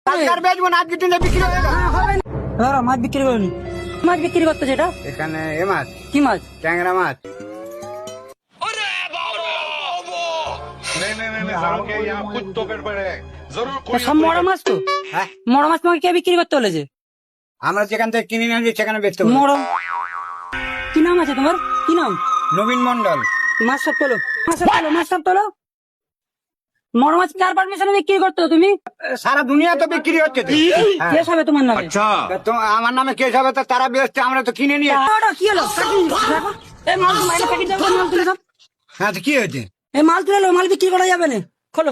আর বেচবো না, আজকে দিনে বিক্রি হয়ে গেল। ধরো মাছ বিক্রি করুন। মাছ বিক্রি করতে যেটা এখানে এ মাছ, কি মাছ? ট্যাংরা মাছ। नहीं सालों के यहाँ कुछ तो गड़बड़ है जरूर তা সব মরা মাছ তো। হ্যাঁ, মরা মাছ তোমাকে কে বিক্রি করতে বলেছে? আমরা যেখান থেকে কিনে নিয়ে যাই সেখানে বেচতে হবে। মরা কি নাম আছে তোমার? কি নাম? নবীন মন্ডল। মাছ সব তোলো, মাছ সব তোলো, মাছ সব তোলো। মরা মাছ কার পারমিশনে বিক্রি করতে हो তুমি? সারা দুনিয়া তো বিক্রি হচ্ছে তো। হ্যাঁ। কেস হবে তোমার নামে। তো আমার নামে কেস হবে, তো তারা বেচছে, আমরা তো কিনে নিয়ে। ওটা কি হলো? দেখো, এই মাল মাইনে প্যাকেট দাও, মাল তুলে দাও। হ্যাঁ, তো কি হয়েছে? এই মাল তুলে লো, মাল বিক্রি করা যাবে না। খোলো,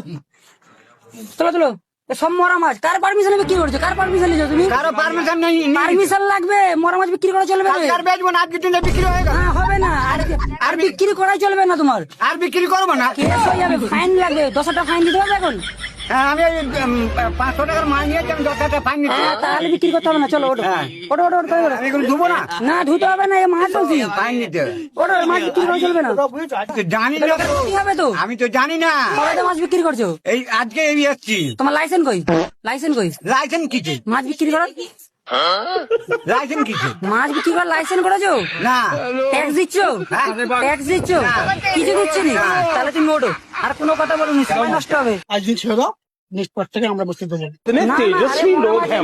তোলো তোলো। এ সব মরা মাছ কার পারমিশনে বিক্রি করছো? কার পারমিশন নিছো তুমি? কারো পারমিশন নেই। পারমিশন লাগবে, মরা মাছ বিক্রি করা চলবে না। আর বেচবো না, আজকে দিনে বিক্রি হয়ে গেল। হ্যাঁ, হবে না। আর বিক্রি করাই চলবে না তোমার। আর বিক্রি করবো না। কেস হয়ে যাবে, ফাইন লাগবে, 10,000 টাকা ফাইন দিতে হবে এখন। হ্যাঁ, আমি 500 টাকার মাল নিয়েছি, আমি 10 টাকা ফাইন নিচ্ছি। হ্যাঁ, তাহলে বিক্রি করতে হবে না। চলো ওটো হ্যাঁ। ওটো ওটো ওটো ওটো। আমি এগুলো ধুবো না, না ধুতে হবে না, এই মাছ বলছি। ফাইন নিতে হবে। ওটো মাছ বিক্রি করা চলবে না। তো জানি না তো। কি হবে তো? আমি তো জানি না। কবে মাছ বিক্রি করছো? এই আজকে এই এসছি। তোমার লাইসেন্স কই? লাইসেন্স কই? লাইসেন্স কিছে? মাছ বিক্রি করার লাইসেন্স কিছে? মাছ বিক্রি করার লাইসেন্স করেছো? না। ট্যাক্স দিচ্ছ? হ্যাঁ। ট্যাক্স দিচ্ছ? কিছু দিচ্ছ নি? তাহলে তুমি ওঠো, আর কোনো কথা বলো নি, সময় নষ্ট হবে। আজ দিন ছেড়ে দাও, নেক্সট পার্ট থেকে আমরা বসতে দেবো। না, না,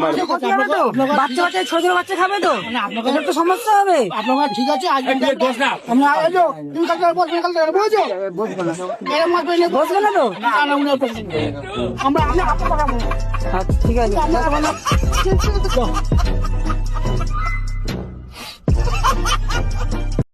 আরে ক্ষতি হবে তো। বাচ্চা বাচ্চা ছোট ছোট বাচ্চা খাবে তো, ওদের তো সমস্যা হবে। আপনার ঠিক আছে, আজ আমরা আজও তুমি কালকে বসবে, কালকে বসো বুঝবো না। এরকম মাছ পেলে বসবে না তো? না না উনি বসবেন। আমরা আমরা আপনার কথা বলবো। আচ্ছা, ঠিক আছে।